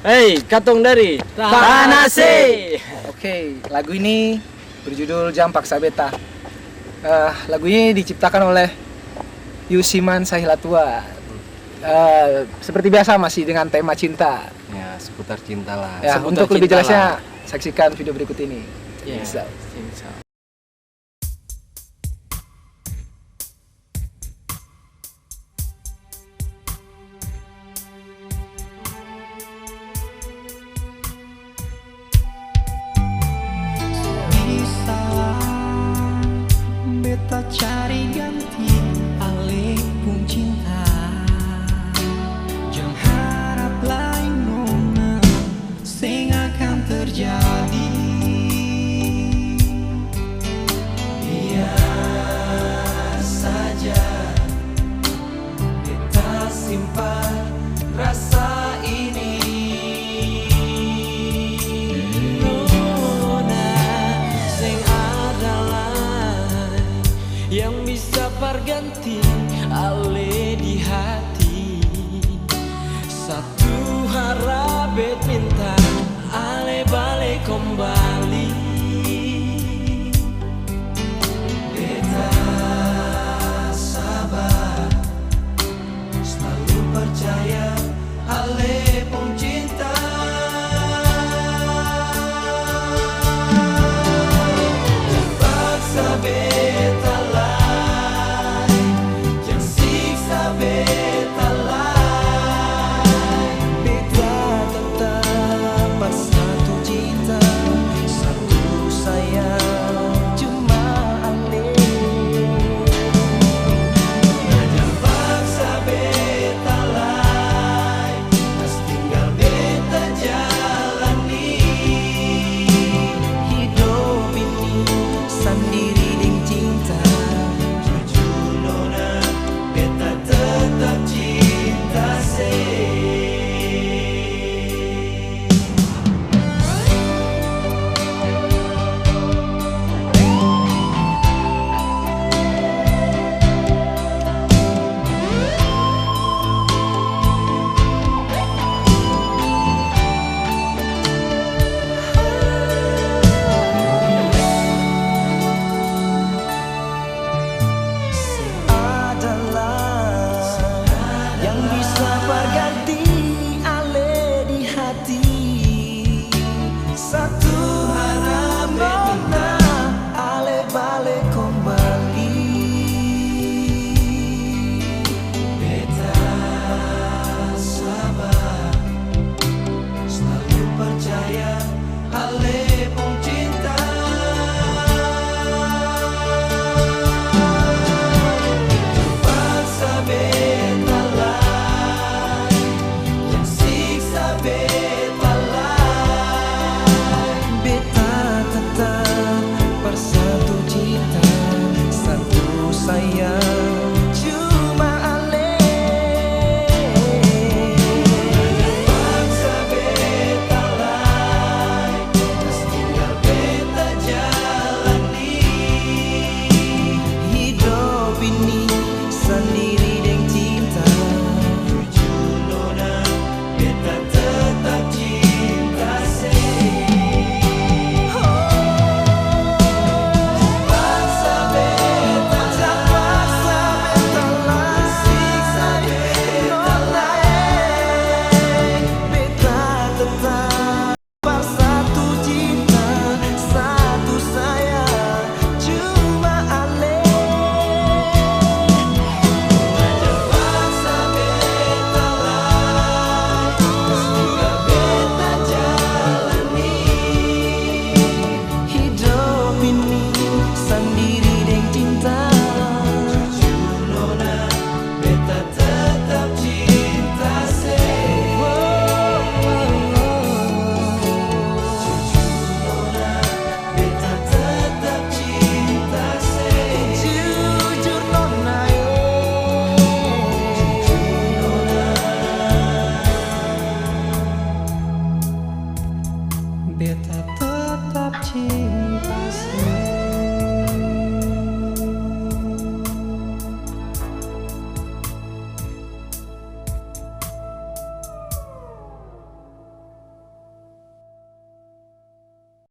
Hei, katong dari Tanase. Oke, lagu ini berjudul Jam Paksa Beta. Lagu ini diciptakan oleh Yusiman Sahilatua. Seperti biasa masih dengan tema cinta. Ya, seputar cinta lah. Ya, Seputar untuk lebih cinta jelasnya lah. saksikan video berikut ini. Ya, Bisa. Bisa beta cari ganti alih pun cinta. Jangan harap lain nona sing akan terjadi. Biar saja beta simpan rasa ini. Yang bisa perganti ale di hati. Satu harap minta ale balik kembali. Beta sabar, selalu percaya ale pun cinta. Paksa beta beta